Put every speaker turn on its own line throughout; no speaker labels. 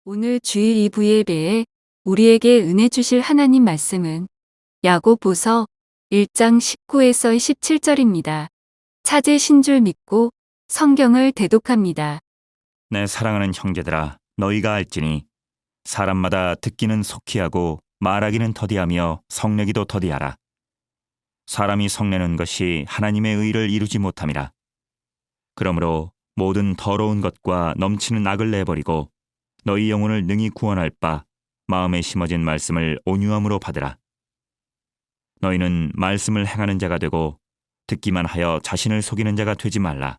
오늘 주일 2부 예배에 우리에게 은혜 주실 하나님 말씀은 야고보서 1장 19에서 17절입니다. 찾으신 줄 믿고 성경을 대독합니다.
내 사랑하는 형제들아, 너희가 알지니 사람마다 듣기는 속히 하고 말하기는 더디하며 성내기도 더디하라. 사람이 성내는 것이 하나님의 의를 이루지 못함이라. 그러므로 모든 더러운 것과 넘치는 악을 내버리고 너희 영혼을 능히 구원할 바 마음에 심어진 말씀을 온유함으로 받으라. 너희는 말씀을 행하는 자가 되고 듣기만 하여 자신을 속이는 자가 되지 말라.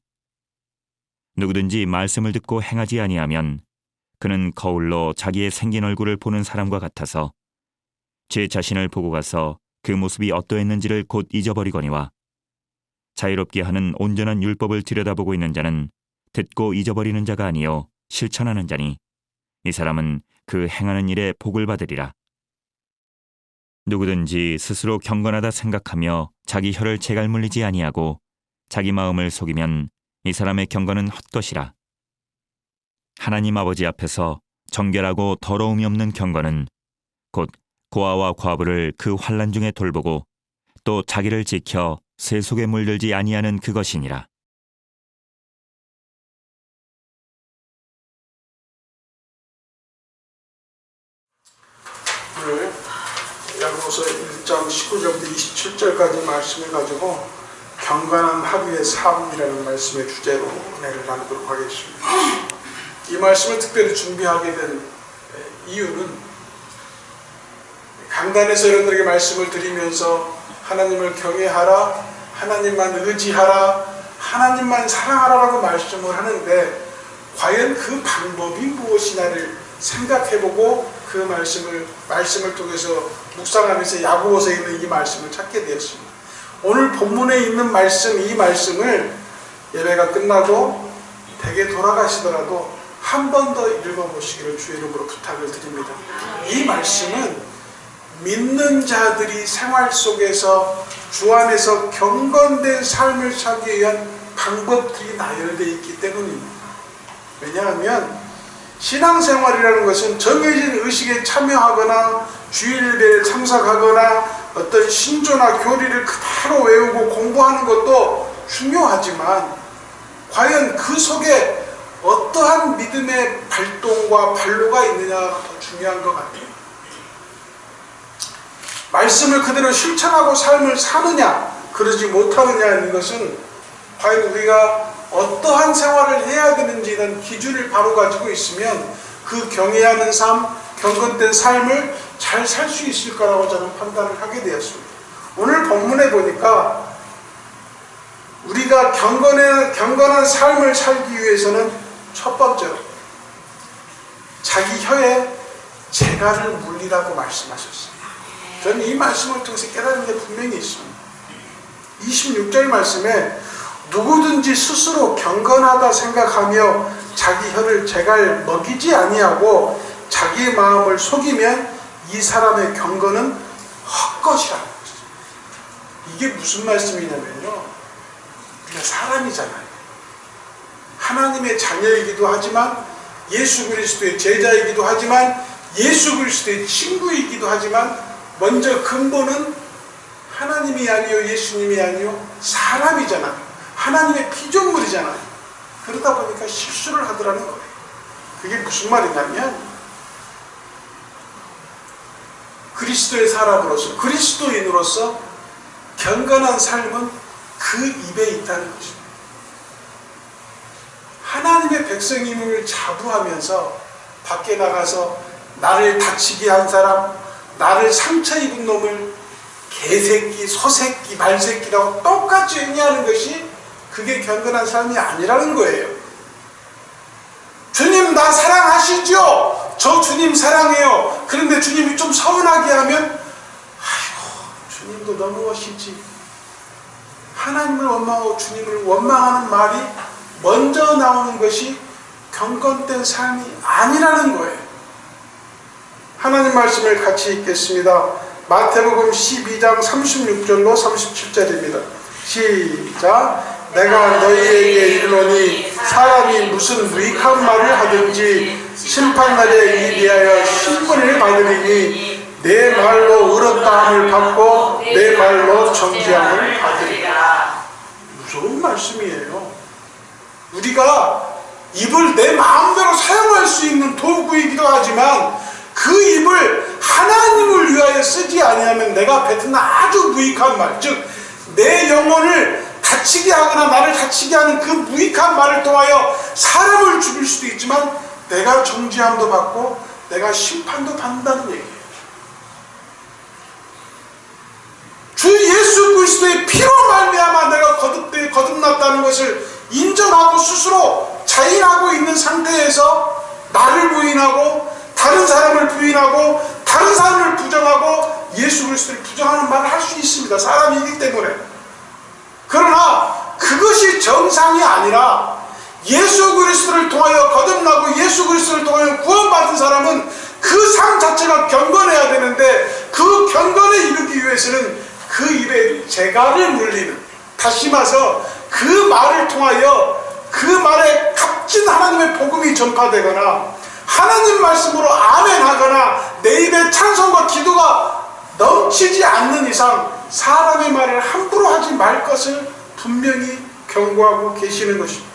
누구든지 말씀을 듣고 행하지 아니하면 그는 거울로 자기의 생긴 얼굴을 보는 사람과 같아서 제 자신을 보고 가서 그 모습이 어떠했는지를 곧 잊어버리거니와 자유롭게 하는 온전한 율법을 들여다보고 있는 자는 듣고 잊어버리는 자가 아니요 실천하는 자니 이 사람은 그 행하는 일에 복을 받으리라. 누구든지 스스로 경건하다 생각하며 자기 혀를 재갈 물리지 아니하고 자기 마음을 속이면 이 사람의 경건은 헛것이라. 하나님 아버지 앞에서 정결하고 더러움이 없는 경건은 곧 고아와 과부를 그 환난 중에 돌보고 또 자기를 지켜 새 속에 물들지 아니하는 그것이니라.
오늘 야고보서 1장 19절부터 27절까지 말씀을 가지고 경건한 하루의 삶이라는 말씀의 주제로 은혜를 나누도록 하겠습니다. 이 말씀을 특별히 준비하게 된 이유는 강단에서 여러분들에게 말씀을 드리면서 하나님을 경외하라, 하나님만 의지하라, 하나님만 사랑하라라고 말씀을 하는데 과연 그 방법이 무엇이냐를 생각해보고 그 말씀을 통해서 묵상하면서 야고보서에 있는 이 말씀을 찾게 되었습니다. 오늘 본문에 있는 말씀, 이 말씀을 예배가 끝나고 댁에 돌아가시더라도 한 번 더 읽어보시기를 주의 이름으로 부탁을 드립니다. 이 말씀은 믿는 자들이 생활 속에서 주 안에서 경건된 삶을 살기 위한 방법들이 나열되어 있기 때문입니다. 왜냐하면 신앙생활이라는 것은 정해진 의식에 참여하거나 주일예배에 참석하거나 어떤 신조나 교리를 그대로 외우고 공부하는 것도 중요하지만 과연 그 속에 어떠한 믿음의 발동과 발로가 있느냐가 더 중요한 것 같아요. 말씀을 그대로 실천하고 삶을 사느냐 그러지 못하느냐는 것은 과연 우리가 어떠한 생활을 해야 되는지는 기준을 바로 가지고 있으면 그 경외하는 삶, 경건된 삶을 잘 살 수 있을 거라고 저는 판단을 하게 되었습니다. 오늘 본문에 보니까 우리가 경건한 삶을 살기 위해서는 첫 번째로 자기 혀에 재갈을 물리라고 말씀하셨어요. 저는 이 말씀을 통해서 깨달은 게 분명히 있습니다. 26절 말씀에 누구든지 스스로 경건하다 생각하며 자기 혀를 재갈 먹이지 아니하고 자기의 마음을 속이면 이 사람의 경건은 헛것이라는 거죠. 이게 무슨 말씀이냐면요, 우리가 사람이잖아요. 하나님의 자녀이기도 하지만 예수 그리스도의 제자이기도 하지만 예수 그리스도의 친구이기도 하지만 먼저 근본은 하나님이 아니요 예수님이 아니요 사람이잖아요. 하나님의 피조물이잖아요. 그러다 보니까 실수를 하더라는 거예요. 그게 무슨 말이냐면 그리스도의 사람으로서 그리스도인으로서 경건한 삶은 그 입에 있다는 것입니다. 하나님의 백성임을 자부하면서 밖에 나가서 나를 다치게 한 사람, 나를 상처 입은 놈을 개새끼, 소새끼, 말새끼라고 똑같이 의미하는 것이 그게 경건한 삶이 아니라는 거예요. 주님 나 사랑하시죠? 저 주님 사랑해요. 그런데 주님이 좀 서운하게 하면 아이고 주님도 너무 멋있지. 하나님을 원망하고 주님을 원망하는 말이 먼저 나오는 것이 경건된 삶이 아니라는 거예요. 하나님 말씀을 같이 읽겠습니다. 마태복음 12장 36절로 37절입니다. 시작. 내가 너희에게 이르노니 사람이 무슨 무익한 말을 하든지 심판날에 이리하여 신분을 받으리니 내 말로 의롭다함을 받고 내 말로 정죄함을 받으리라. 무서운 말씀이에요. 우리가 입을 내 마음대로 사용할 수 있는 도구이기도 하지만 그 입을 하나님을 위하여 쓰지 아니하면 내가 뱉은 아주 무익한 말, 즉 내 영혼을 다치게 하거나 나를 다치게 하는 그 무익한 말을 통하여 사람을 죽일 수도 있지만 내가 정죄함도 받고 내가 심판도 받는다는 얘기예요. 주 예수 그리스도의 피로 말미암아 내가 거듭났다는 것을 인정하고 스스로 자인하고 있는 상태에서 나를 부인하고 다른 사람을 부인하고 다른 사람을 부정하고 예수 그리스도를 부정하는 말을 할 수 있습니다. 사람이기 때문에. 그러나 그것이 정상이 아니라 예수 그리스도를 통하여 거듭나고 예수 그리스도를 통하여 구원받은 사람은 그 삶 자체가 경건해야 되는데 그 경건에 이르기 위해서는 그 입에 재갈을 물리는, 다시 말해서 그 말을 통하여 그 말에 값진 하나님의 복음이 전파되거나 하나님 말씀으로 아멘 하거나 내 입에 찬송과 기도가 넘치지 않는 이상 사람의 말을 함부로 하지 말 것을 분명히 경고하고 계시는 것입니다.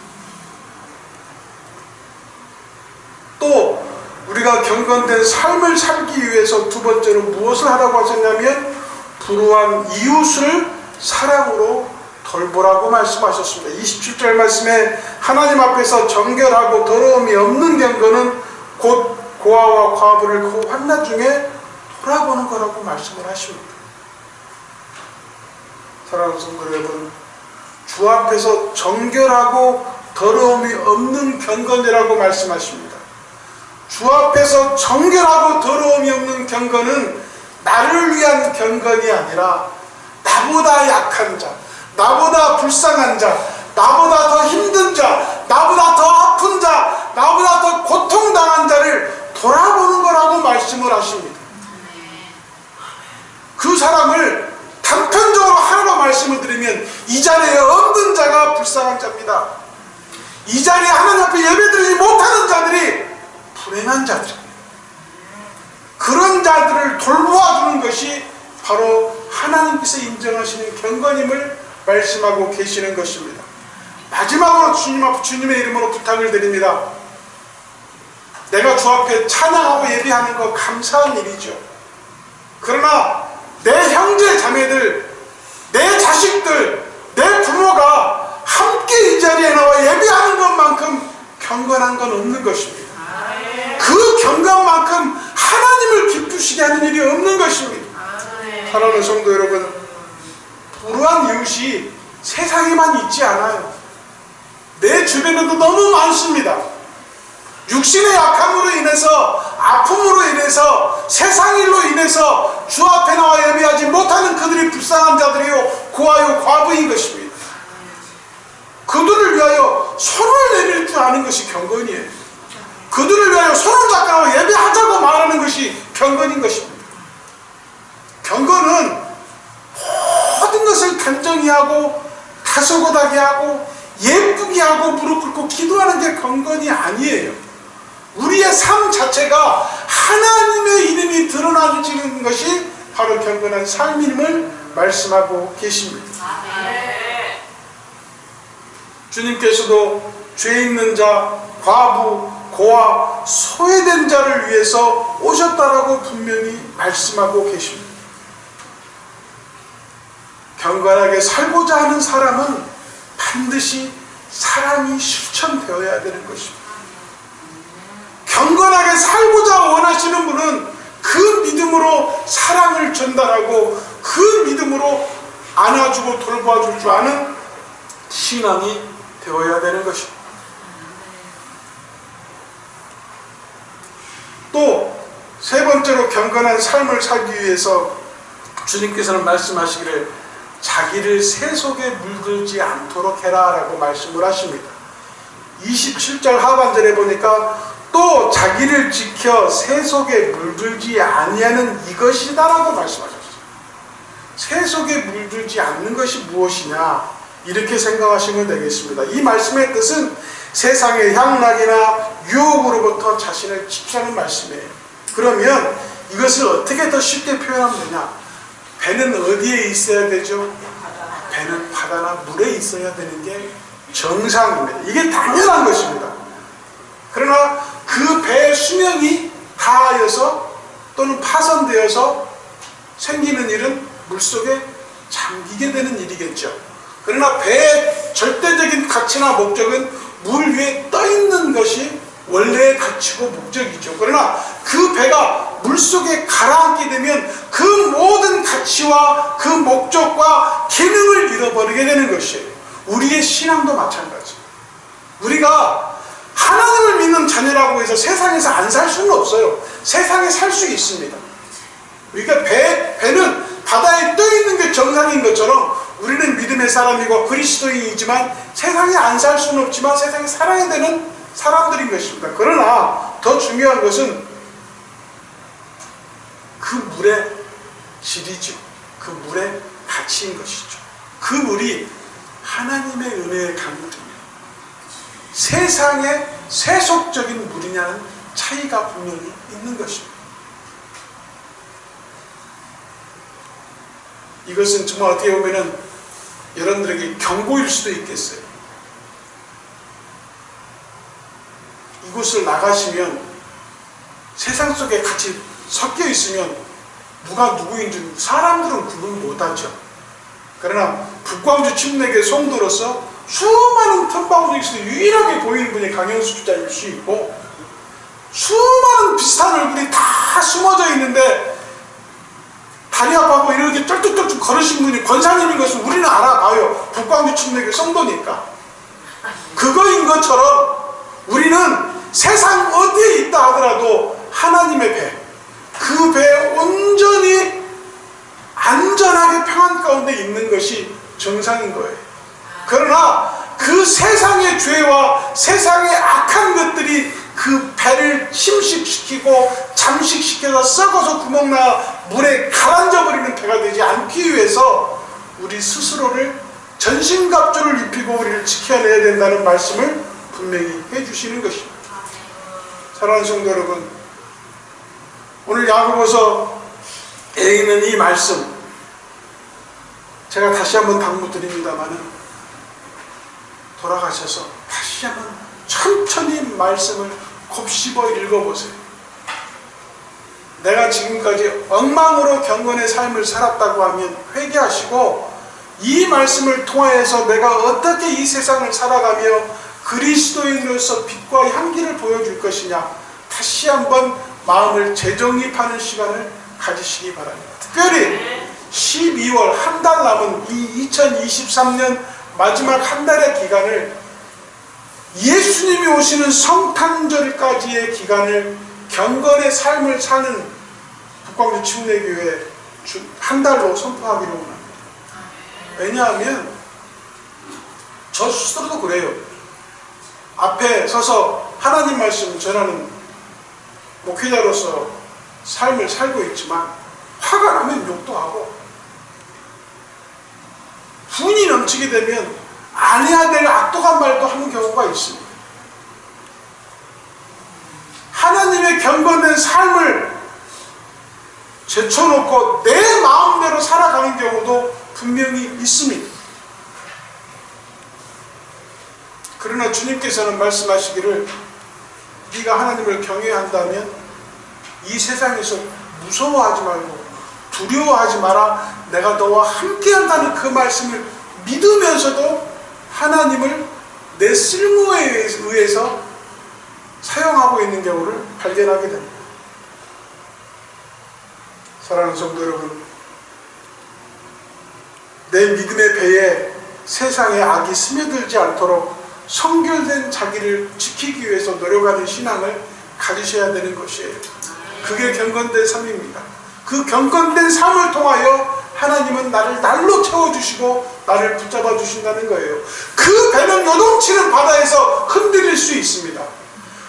또 우리가 경건된 삶을 살기 위해서 두 번째로 무엇을 하라고 하셨냐면 불우한 이웃을 사랑으로 돌보라고 말씀하셨습니다. 27절 말씀에 하나님 앞에서 정결하고 더러움이 없는 경건은 곧 고아와 과부를 그 환난 중에 돌아보는 거라고 말씀을 하십니다. 사랑하는 성도 여러분, 주 앞에서 정결하고 더러움이 없는 경건이라고 말씀하십니다. 주 앞에서 정결하고 더러움이 없는 경건은 나를 위한 경건이 아니라 나보다 약한 자, 나보다 불쌍한 자, 나보다 더 힘든 자, 나보다 더 아픈 자, 나보다 더 고통당한 자를 돌아보는 거라고 말씀을 하십니다. 그 사람을 단편적으로 하나로 말씀을 드리면 이 자리에 없는 자가 불쌍한 자입니다. 이 자리에 하나님 앞에 예배드리지 못하는 자들이 불행한 자들입니다. 그런 자들을 돌보아주는 것이 바로 하나님께서 인정하시는 경건임을 말씀하고 계시는 것입니다. 마지막으로 주님의 이름으로 부탁을 드립니다. 내가 주 앞에 찬양하고 예배하는 거 감사한 일이죠. 그러나 내 형제 자매들, 내 자식들, 내 부모가 함께 이 자리에 나와 예배하는 것만큼 경건한 건 없는 것입니다. 그 경건만큼 하나님을 기쁘시게 하는 일이 없는 것입니다. 사랑하는 성도 여러분, 불우한 이웃이 세상에만 있지 않아요. 내 주변에도 너무 많습니다. 육신의 약함으로 인해서, 아픔으로 인해서, 세상 일로 인해서 주 앞에 나와 예배하지 못하는 그들이 불쌍한 자들이요 고아요 과부인 것입니다. 그들을 위하여 손을 내밀 줄 아는 것이 경건이에요. 그들을 위하여 손을 잡고 예배하자고 말하는 것이 경건인 것입니다. 경건은 모든 것을 단정히 하고 다소곳하게 하고 예쁘게 하고 무릎 꿇고 기도하는 게 경건이 아니에요. 우리의 삶 자체가 하나님의 이름이 드러나지는 것이 바로 경건한 삶임을 말씀하고 계십니다. 주님께서도 죄 있는 자, 과부, 고아, 소외된 자를 위해서 오셨다라고 분명히 말씀하고 계십니다. 경건하게 살고자 하는 사람은 반드시 사랑이 실천되어야 되는 것입니다. 경건하게 살고자 원하시는 분은 그 믿음으로 사랑을 전달하고 그 믿음으로 안아주고 돌봐줄 줄 아는 신앙이 되어야 되는 것입니다. 또 세 번째로 경건한 삶을 살기 위해서 주님께서는 말씀하시기를 자기를 새 속에 물들지 않도록 해라 라고 말씀을 하십니다. 27절 하반절에 보니까 또 자기를 지켜 새 속에 물들지 아니하는 이것이다 라고 말씀하셨어요. 새 속에 물들지 않는 것이 무엇이냐 이렇게 생각하시면 되겠습니다. 이 말씀의 뜻은 세상의 향락이나 유혹으로부터 자신을 지키라는 말씀이에요. 그러면 이것을 어떻게 더 쉽게 표현하면 되냐? 배는 어디에 있어야 되죠? 배는 바다나 물에 있어야 되는 게 정상입니다. 이게 당연한 것입니다. 그러나 그 배의 수명이 다하여서 또는 파손되어서 생기는 일은 물속에 잠기게 되는 일이겠죠. 그러나 배의 절대적인 가치나 목적은 물 위에 떠 있는 것이 원래의 가치고 목적이죠. 그러나 그 배가 물속에 가라앉게 되면 그 모든 가치와 그 목적과 기능을 잃어버리게 되는 것이에요. 우리의 신앙도 마찬가지입니다. 우리가 하나님을 믿는 자녀라고 해서 세상에서 안 살 수는 없어요. 세상에 살 수 있습니다. 우리가 배는 바다에 떠 있는 게 정상인 것처럼 우리는 믿음의 사람이고 그리스도인이지만 세상에 안 살 수는 없지만 세상에 살아야 되는 사람들인 것입니다. 그러나 더 중요한 것은 그 물의 질이죠. 그 물의 가치인 것이죠. 그 물이 하나님의 은혜의 강물입니다. 세상의 세속적인 물이냐는 차이가 분명히 있는 것입니다. 이것은 정말 어떻게 보면은 여러분들에게 경고일 수도 있겠어요. 이곳을 나가시면 세상 속에 같이 섞여 있으면 누가 누구인 줄 사람들은 구분 못하죠. 그러나 북광주 침례교회 성도로서 수많은 틈바구니 중에서 유일하게 보이는 분이 강영수 주자일 수 있고 수많은 비슷한 얼굴이 다 숨어져 있는데 다리 아파하고 이렇게 쩔뚝쩔뚝 걸으신 분이 권사님인 것을 우리는 알아봐요. 북광주 침례교회 성도니까. 그거인 것처럼 우리는 세상 어디에 있다 하더라도 하나님의 배, 그 배에 온전히 안전하게 평안 가운데 있는 것이 정상인 거예요. 그러나 그 세상의 죄와 세상의 악한 것들이 그 배를 침식시키고 잠식시켜서 썩어서 구멍나 물에 가라앉아버리는 배가 되지 않기 위해서 우리 스스로를 전신갑주를 입히고 우리를 지켜내야 된다는 말씀을 분명히 해주시는 것입니다. 사랑하는 성도 여러분, 오늘 야고보서에 있는 이 말씀 제가 다시 한번 당부드립니다마는 돌아가셔서 다시 한번 천천히 말씀을 곱씹어 읽어보세요. 내가 지금까지 엉망으로 경건의 삶을 살았다고 하면 회개하시고 이 말씀을 통하여서 내가 어떻게 이 세상을 살아가며 그리스도인으로서 빛과 향기를 보여줄 것이냐 다시 한번 마음을 재정립하는 시간을 가지시기 바랍니다. 특별히 12월 한 달 남은 이 2023년 마지막 한 달의 기간을 예수님이 오시는 성탄절까지의 기간을 경건의 삶을 사는 북광주 침례교회 한 달로 선포하기로 원합니다. 왜냐하면 저 스스로도 그래요. 앞에 서서 하나님 말씀 전하는 목회자로서 삶을 살고 있지만 화가 나면 욕도 하고 분이 넘치게 되면 안 해야 될 악독한 말도 하는 경우가 있습니다. 하나님의 경건된 삶을 제쳐놓고 내 마음대로 살아가는 경우도 분명히 있습니다. 그러나 주님께서는 말씀하시기를 네가 하나님을 경외한다면 이 세상에서 무서워하지 말고 두려워하지 마라. 내가 너와 함께한다는 그 말씀을 믿으면서도 하나님을 내 쓸모에 의해서 사용하고 있는 경우를 발견하게 됩니다. 사랑하는 성도 여러분, 내 믿음의 배에 세상의 악이 스며들지 않도록 성결된 자기를 지키기 위해서 노력하는 신앙을 가지셔야 되는 것이에요. 그게 경건된 삶입니다. 그 경건된 삶을 통하여 하나님은 나를 날로 채워주시고 나를 붙잡아 주신다는 거예요. 그 배는 요동치는 바다에서 흔들릴 수 있습니다.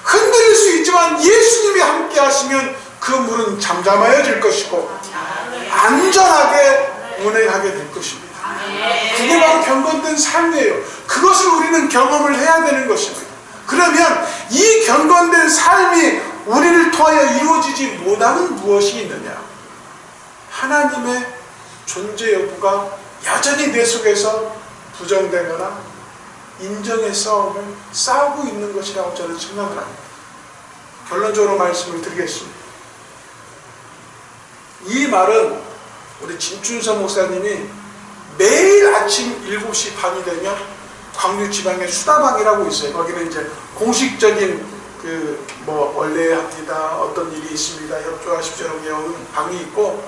흔들릴 수 있지만 예수님이 함께 하시면 그 물은 잠잠해질 것이고 안전하게 운행하게 될 것입니다. 그게 바로 경건된 삶이에요. 그것을 우리는 경험을 해야 되는 것입니다. 그러면 이 경건된 삶이 우리를 통하여 이루어지지 못하는 무엇이 있느냐? 하나님의 존재 여부가 여전히 내 속에서 부정되거나 인정의 싸움을 싸우고 있는 것이라고 저는 생각을 합니다. 결론적으로 말씀을 드리겠습니다. 이 말은 우리 진춘서 목사님이 매일 아침 7시 반이 되면 광주지방에 수다방이라고 있어요. 거기는 이제 공식적인 원래 합니다. 어떤 일이 있습니다. 협조하십시오라고 배우는 방이 있고,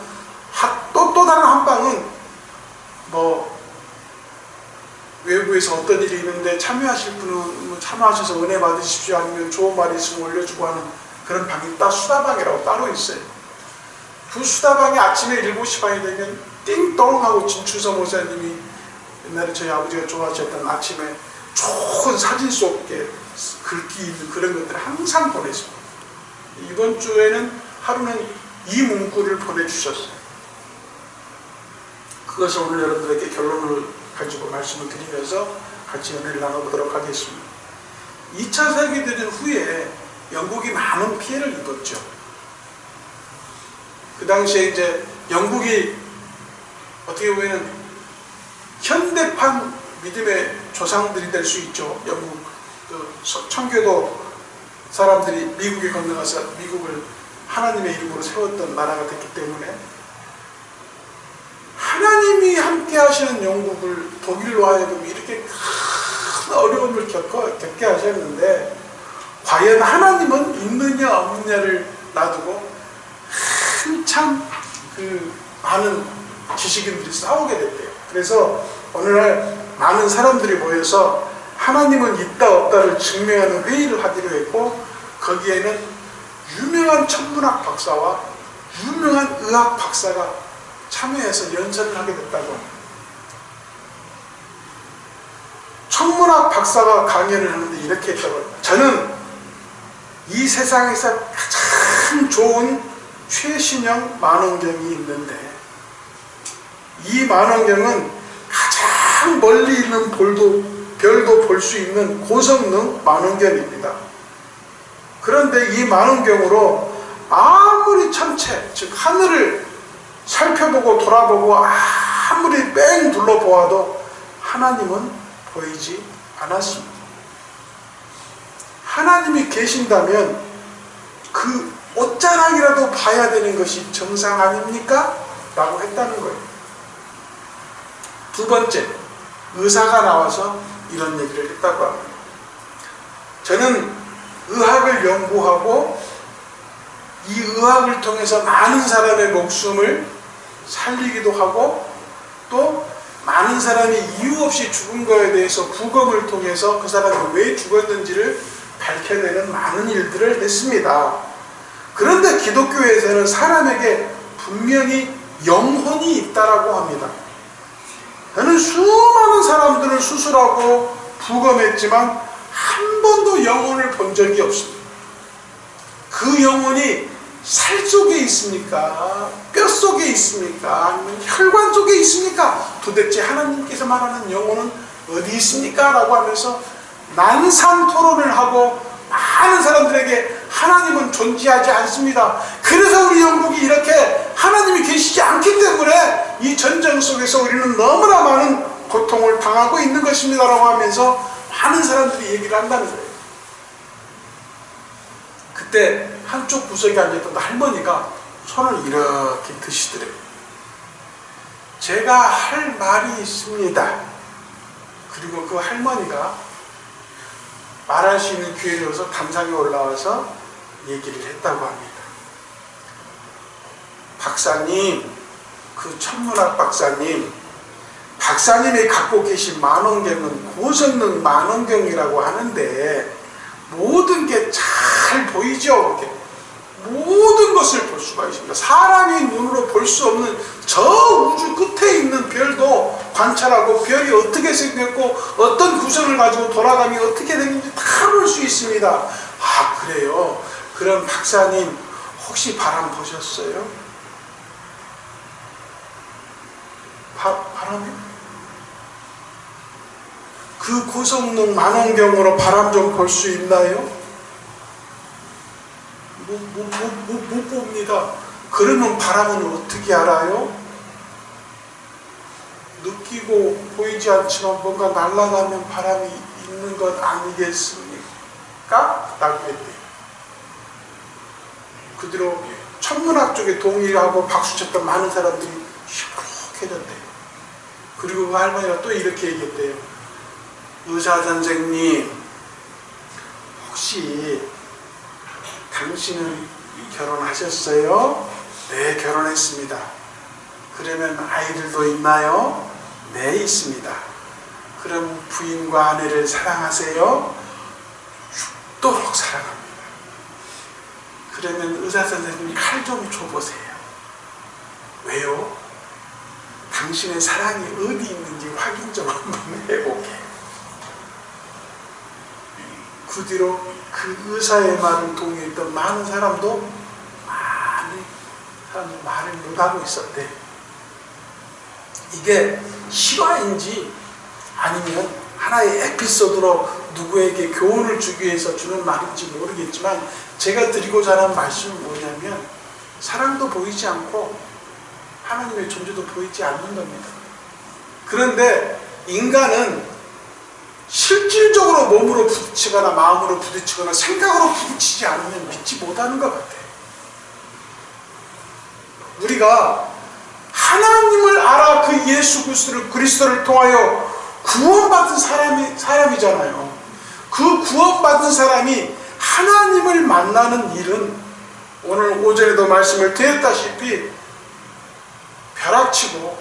또 다른 한 방은 외부에서 어떤 일이 있는데 참여하실 분은 참여하셔서 은혜 받으십시오. 아니면 좋은 말이 있으면 올려주고 하는 그런 방이 수다방이라고 따로 있어요. 그 수다방에 아침에 7시 반이 되면 띵동 하고 진춘서 목사님이 옛날에 저희 아버지가 좋아하셨던 아침에 좋은 사진 속에 글귀 있는 그런 것들을 항상 보내십니다. 이번 주에는 하루는 이 문구를 보내주셨어요. 그것을 오늘 여러분들에게 결론을 가지고 말씀을 드리면서 같이 은혜를 나눠보도록 하겠습니다. 2차 세계대전 후에 영국이 많은 피해를 입었죠. 그 당시에 이제 영국이 어떻게 보면 현대판 믿음의 조상들이 될 수 있죠. 영국 청교도 사람들이 미국에 건너가서 미국을 하나님의 이름으로 세웠던 나라가 됐기 때문에 하나님이 함께 하시는 영국을 독일로 하여금 이렇게 큰 어려움을 겪게 하셨는데, 과연 하나님은 있느냐 없느냐를 놔두고 한참 많은 지식인들이 싸우게 됐대요. 그래서 오늘날 많은 사람들이 모여서 하나님은 있다 없다를 증명하는 회의를 하기로 했고, 거기에는 유명한 천문학 박사와 유명한 의학 박사가 참여해서 연설을 하게 됐다고 합니다. 천문학 박사가 강연을 하는데 이렇게 했다고 합니다. 저는 이 세상에서 가장 좋은 최신형 만원경이 있는데, 이 만원경은 가장 멀리 있는 별도 볼 수 있는 고성능 만원경입니다. 그런데 이 만원경으로 아무리 천체, 즉 하늘을 살펴보고 돌아보고 아무리 뺑 둘러보아도 하나님은 보이지 않았습니다. 하나님이 계신다면 그 옷자락이라도 봐야 되는 것이 정상 아닙니까? 라고 했다는 거예요. 두 번째, 의사가 나와서 이런 얘기를 했다고 합니다. 저는 의학을 연구하고 이 의학을 통해서 많은 사람의 목숨을 살리기도 하고, 또 많은 사람이 이유 없이 죽은 거에 대해서 부검을 통해서 그 사람이 왜 죽었는지를 밝혀내는 많은 일들을 했습니다. 그런데 기독교에서는 사람에게 분명히 영혼이 있다라고 합니다. 저는 수많은 사람들을 수술하고 부검했지만 한 번도 영혼을 본 적이 없습니다. 그 영혼이 살 속에 있습니까? 뼈 속에 있습니까? 아니면 혈관 속에 있습니까? 도대체 하나님께서 말하는 영혼은 어디 있습니까? 라고 하면서 난상 토론을 하고 많은 사람들에게 하나님은 존재하지 않습니다. 그래서 우리 영국이 이렇게 하나님이 계시지 않기 때문에 이 전쟁 속에서 우리는 너무나 많은 고통을 당하고 있는 것입니다. 라고 하면서 많은 사람들이 얘기를 한다는 거예요. 그때 한쪽 구석에 앉아있던 할머니가 손을 이렇게 드시더래요. 제가 할 말이 있습니다. 그리고 그 할머니가 말할 수 있는 기회를 얻어서 담상에 올라와서 얘기를 했다고 합니다. 박사님, 그 천문학 박사님이 갖고 계신 만원경은 고성능 만원경이라고 하는데 모든 게 잘 보이죠? 이렇게 모든 것을 볼 수가 있습니다. 사람이 눈으로 볼 수 없는 저 우주 끝에 있는 별도 관찰하고 별이 어떻게 생겼고 어떤 구성을 가지고 돌아가며 어떻게 되는지 다 볼 수 있습니다. 아, 그래요? 그럼 박사님 혹시 바람 보셨어요? 바람이요? 그 고성능 만원경으로 바람 좀 볼 수 있나요? 못 봅니다. 그러면 바람은 어떻게 알아요? 느끼고 보이지 않지만 뭔가 날아가면 바람이 있는 것 아니겠습니까? 날겠대요. 그 뒤로 천문학 쪽에 동의하고 박수쳤던 많은 사람들이 시끄럽해졌대요. 그리고 그 할머니가 또 이렇게 얘기했대요. 의사 선생님, 혹시 당신은 결혼하셨어요? 네, 결혼했습니다. 그러면 아이들도 있나요? 네, 있습니다. 그럼 부인과 아내를 사랑하세요? 죽도록 사랑합니다. 그러면 의사 선생님 칼 좀 줘보세요. 왜요? 당신의 사랑이 어디 있는지 확인 좀 한번 해보게. 그 뒤로 그 의사의 말을 동의했던 많은 사람도 많은 사람이 말을 못하고 있었대. 이게 실화인지 아니면 하나의 에피소드로 누구에게 교훈을 주기 위해서 주는 말인지 모르겠지만, 제가 드리고자 하는 말씀은 뭐냐면, 사랑도 보이지 않고 하나님의 존재도 보이지 않는 겁니다. 그런데 인간은 실질적으로 몸으로 부딪히거나 마음으로 부딪히거나 생각으로 부딪히지 않으면 믿지 못하는 것 같아요. 우리가 하나님을 알아 그 예수 그리스도를 통하여 구원받은 사람이잖아요. 그 구원받은 사람이 하나님을 만나는 일은 오늘 오전에도 말씀을 드렸다시피 벼락치고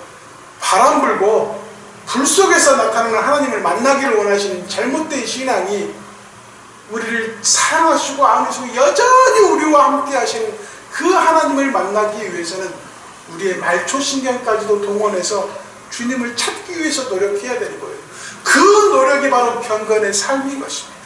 바람 불고 불 속에서 나타나는 하나님을 만나기를 원하시는 잘못된 신앙이 우리를 사랑하시고 안으시고 여전히 우리와 함께 하시는 그 하나님을 만나기 위해서는 우리의 말초신경까지도 동원해서 주님을 찾기 위해서 노력해야 되는 거예요. 그 노력이 바로 경건의 삶인 것입니다.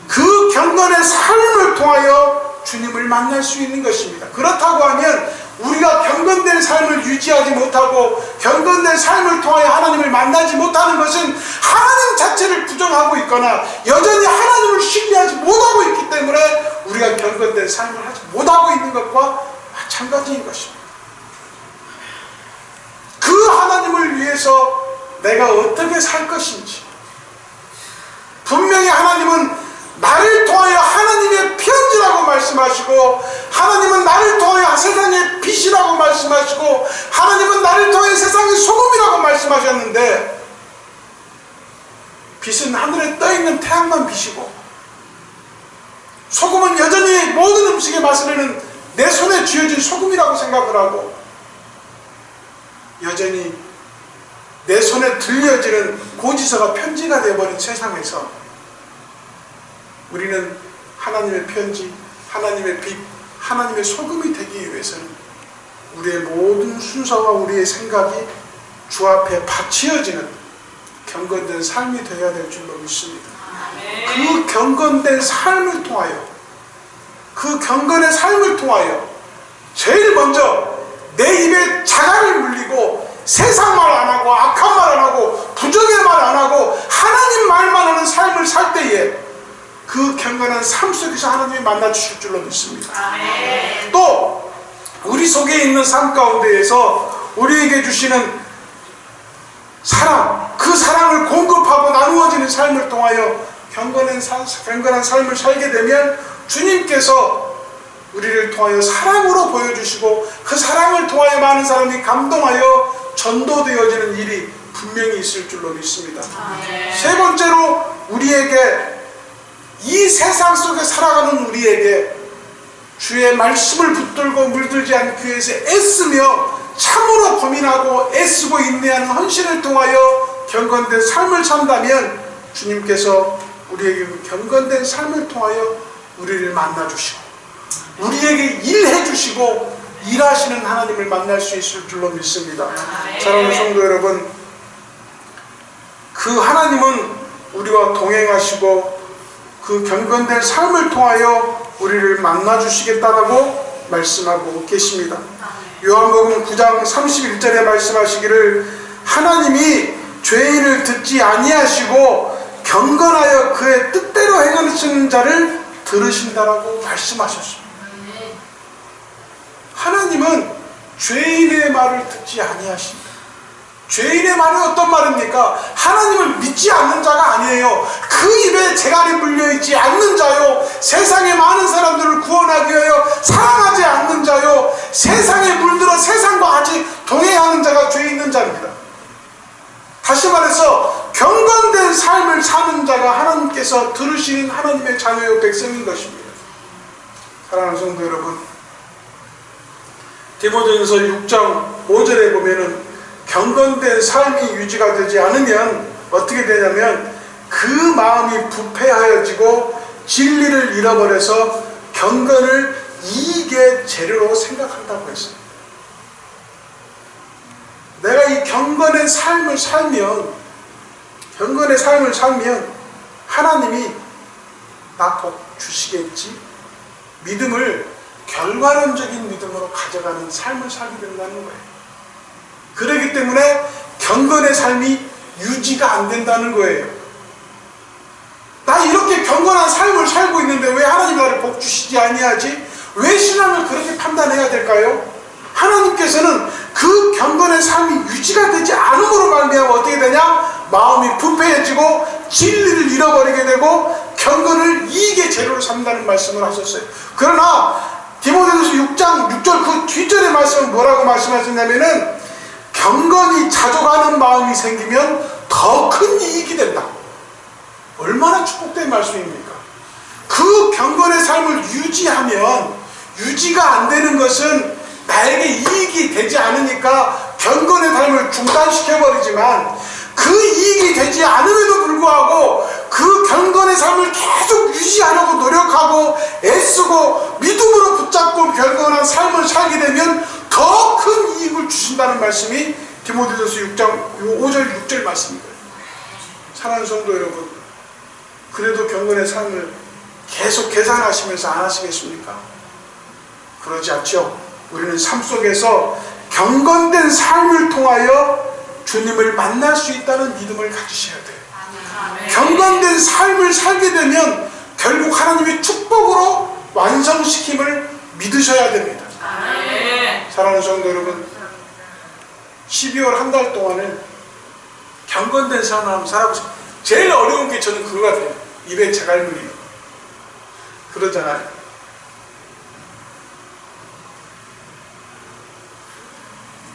그 경건의 삶을 통하여 주님을 만날 수 있는 것입니다. 그렇다고 하면 우리가 경건된 삶을 유지하지 못하고 경건된 삶을 통하여 하나님을 만나지 못하는 것은 하나님 자체를 부정하고 있거나 여전히 하나님을 신뢰하지 못하고 있기 때문에 우리가 경건된 삶을 하지 못하고 있는 것과 마찬가지인 것입니다. 그 하나님을 위해서 내가 어떻게 살 것인지, 분명히 하나님은 나를 통하여 하나님의 편지라고 말씀하시고, 하나님은 나를 통하여 세상의 빛이라고 말씀하시고, 하나님은 나를 통하여 세상의 소금이라고 말씀하셨는데, 빛은 하늘에 떠있는 태양만 빛이고, 소금은 여전히 모든 음식의 맛을 내는 내 손에 쥐어진 소금이라고 생각을 하고, 여전히 내 손에 들려지는 고지서가 편지가 되어버린 세상에서 우리는 하나님의 편지, 하나님의 빛, 하나님의 소금이 되기 위해서는 우리의 모든 순서와 우리의 생각이 주 앞에 바치어지는 경건된 삶이 되어야 될 줄로 믿습니다. 그 경건된 삶을 통하여, 그 경건의 삶을 통하여 제일 먼저 내 입에 자갈을 물리고 세상 말 안 하고 악한 말 안 하고 부정의 말 안 하고 하나님 말만 하는 삶을 살 때에 그 경건한 삶 속에서 하나님이 만나 주실 줄로 믿습니다. 또 우리 속에 있는 삶 가운데에서 우리에게 주시는 사랑, 그 사랑을 공급하고 나누어지는 삶을 통하여 경건한 삶을 살게 되면 주님께서 우리를 통하여 사랑으로 보여주시고 그 사랑을 통하여 많은 사람이 감동하여 전도되어지는 일이 분명히 있을 줄로 믿습니다. 세 번째로 우리에게, 이 세상 속에 살아가는 우리에게 주의 말씀을 붙들고 물들지 않기 위해서 애쓰며 참으로 고민하고 애쓰고 인내하는 헌신을 통하여 경건된 삶을 산다면 주님께서 우리에게 경건된 삶을 통하여 우리를 만나주시고 우리에게 일해주시고 일하시는 하나님을 만날 수 있을 줄로 믿습니다. 사랑하는 성도 여러분, 그 하나님은 우리와 동행하시고 그 경건된 삶을 통하여 우리를 만나주시겠다라고 말씀하고 계십니다. 요한복음 9장 31절에 말씀하시기를 하나님이 죄인을 듣지 아니하시고 경건하여 그의 뜻대로 행하시는 자를 들으신다라고 말씀하셨습니다. 하나님은 죄인의 말을 듣지 아니하십니다. 죄인의 말이 어떤 말입니까? 하나님을 믿지 않는 자가 아니에요. 그 입에 재갈이 물려있지 않는 자요, 세상의 많은 사람들을 구원하기 위하여 사랑하지 않는 자요, 세상에 물들어 세상과 같이 동행하는 자가 죄 있는 자입니다. 다시 말해서 경건된 삶을 사는 자가 하나님께서 들으시는 하나님의 자녀요 백성인 것입니다. 사랑하는 성도 여러분, 디모데전서 6장 5절에 보면은 경건된 삶이 유지가 되지 않으면 어떻게 되냐면 그 마음이 부패하여지고 진리를 잃어버려서 경건을 이익의 재료로 생각한다고 했어요. 내가 이 경건의 삶을 살면 하나님이 나 복 주시겠지, 믿음을 결과론적인 믿음으로 가져가는 삶을 살게 된다는 거예요. 그렇기 때문에 경건의 삶이 유지가 안 된다는 거예요. 나 이렇게 경건한 삶을 살고 있는데 왜 하나님 나를 복 주시지 아니하지? 왜 신앙을 그렇게 판단해야 될까요? 하나님께서는 그 경건의 삶이 유지가 되지 않음으로 말미암아 어떻게 되냐? 마음이 부패해지고 진리를 잃어버리게 되고 경건을 이익의 재료로 삼는다는 말씀을 하셨어요. 그러나 디모데전서 6장 6절 그 뒤절의 말씀은 뭐라고 말씀하셨냐면은 경건이 자족하는 마음이 생기면 더 큰 이익이 된다. 얼마나 축복된 말씀입니까? 그 경건의 삶을 유지하면, 유지가 안 되는 것은 나에게 이익이 되지 않으니까 경건의 삶을 중단시켜버리지만, 그 이익이 되지 않음에도 불구하고 그 경건의 삶을 계속 유지하려고 노력하고 애쓰고 믿음으로 붙잡고 경건한 삶을 살게 되면 더 큰 이익을 주신다는 말씀이 디모데전서 6장 5절 6절 말씀입니다. 사랑하는 성도 여러분, 그래도 경건의 삶을 계속 계산하시면서 안 하시겠습니까? 그러지 않죠. 우리는 삶 속에서 경건된 삶을 통하여 주님을 만날 수 있다는 믿음을 가지셔야 돼요. 경건된 삶을 살게 되면 결국 하나님의 축복으로 완성시킴을 믿으셔야 됩니다. 사랑하는 성도 여러분, 12월 한 달 동안은 경건된 삶을 한번 살아보세요. 제일 어려운 게 저는 그거 같아요. 입에 재갈물이 그러잖아요.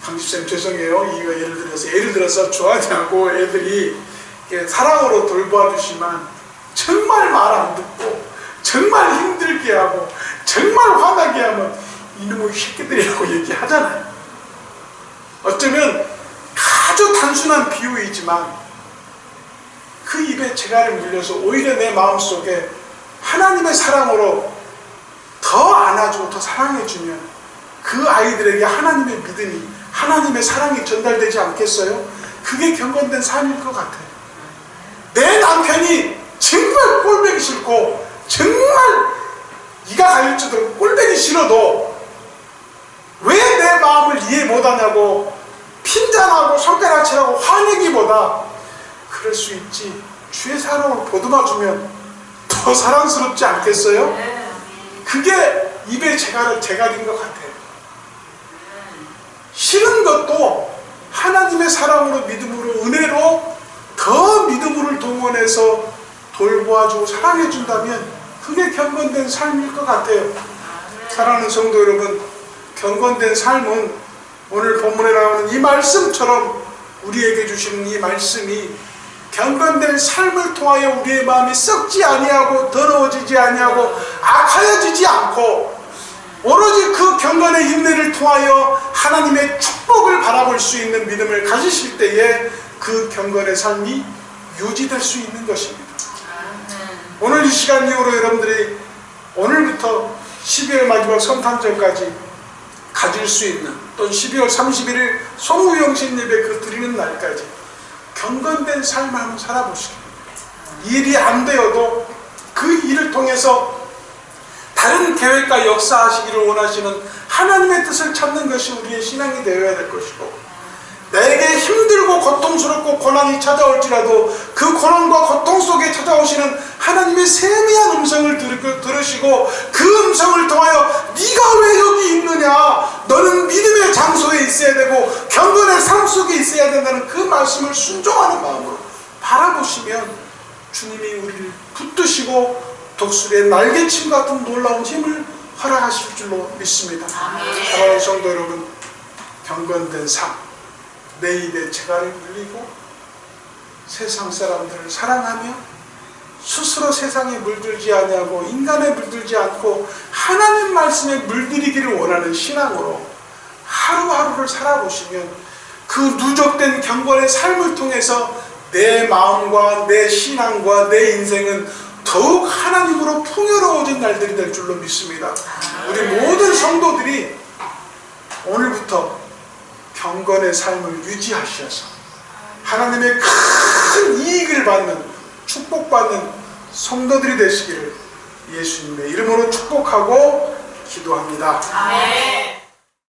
강집쌤 죄송해요. 이거 예를 들어서 좋아하냐고 애들이 사랑으로 돌봐주시면 정말 말 안 듣고 정말 힘들게 하고 정말 화나게 하면 이놈의 새끼들이라고 얘기하잖아요. 어쩌면 아주 단순한 비유이지만 그 입에 재갈을 물려서 오히려 내 마음속에 하나님의 사랑으로 더 안아주고 더 사랑해주면 그 아이들에게 하나님의 믿음이, 하나님의 사랑이 전달되지 않겠어요? 그게 경건된 삶일 것 같아요. 내 남편이 정말 꼴보기 싫고 정말 이가 갈릴지도 꼴보기 싫어도 왜 내 마음을 이해 못하냐고 핀잔하고 손가락질하고 화내기보다 그럴 수 있지, 주의 사랑을 보듬어주면 더 사랑스럽지 않겠어요? 그게 입에 재갈인 것 같아요. 싫은 것도 하나님의 사랑으로, 믿음으로, 은혜로 더 믿음을 동원해서 돌보아주고 사랑해준다면 그게 경건된 삶일 것 같아요. 사랑하는 성도 여러분, 경건된 삶은 오늘 본문에 나오는 이 말씀처럼 우리에게 주시는 이 말씀이 경건된 삶을 통하여 우리의 마음이 썩지 아니하고 더러워지지 아니하고 악하여지지 않고 오로지 그 경건의 인내를 통하여 하나님의 축복을 바라볼 수 있는 믿음을 가지실 때에 그 경건의 삶이 유지될 수 있는 것입니다. 오늘 이 시간 이후로 여러분들이 오늘부터 12월 마지막 성탄절까지 가질 수 있는, 또 12월 31일 송우영신 예배 그 드리는 날까지 경건된 삶을 한번 살아보시기 바랍니다. 일이 안 되어도 그 일을 통해서 다른 계획과 역사하시기를 원하시는 하나님의 뜻을 찾는 것이 우리의 신앙이 되어야 될 것이고, 내게 힘들고 고통스럽고 고난이 찾아올지라도 그 고난과 고통 속에 찾아오시는 하나님의 세미한 음성을 들으시고 그 음성을 통하여 네가 왜 여기 있느냐, 너는 믿음의 장소에 있어야 되고 경건의 삶 속에 있어야 된다는 그 말씀을 순종하는 마음으로 바라보시면 주님이 우리를 붙드시고 독수리의 날개침 같은 놀라운 힘을 허락하실 줄로 믿습니다. 사랑하는 성도 여러분, 경건된 삶, 내 입에 재갈을 물리고 세상 사람들을 사랑하며 스스로 세상에 물들지 아니하고 인간에 물들지 않고 하나님 말씀에 물들이기를 원하는 신앙으로 하루하루를 살아보시면 그 누적된 경건의 삶을 통해서 내 마음과 내 신앙과 내 인생은 더욱 하나님으로 풍요로워진 날들이 될 줄로 믿습니다. 우리 모든 성도들이 오늘부터 경건의 삶을 유지하셔서 하나님의 큰 이익을 받는, 축복받는 성도들이 되시기를 예수님의 이름으로 축복하고 기도합니다.
아멘.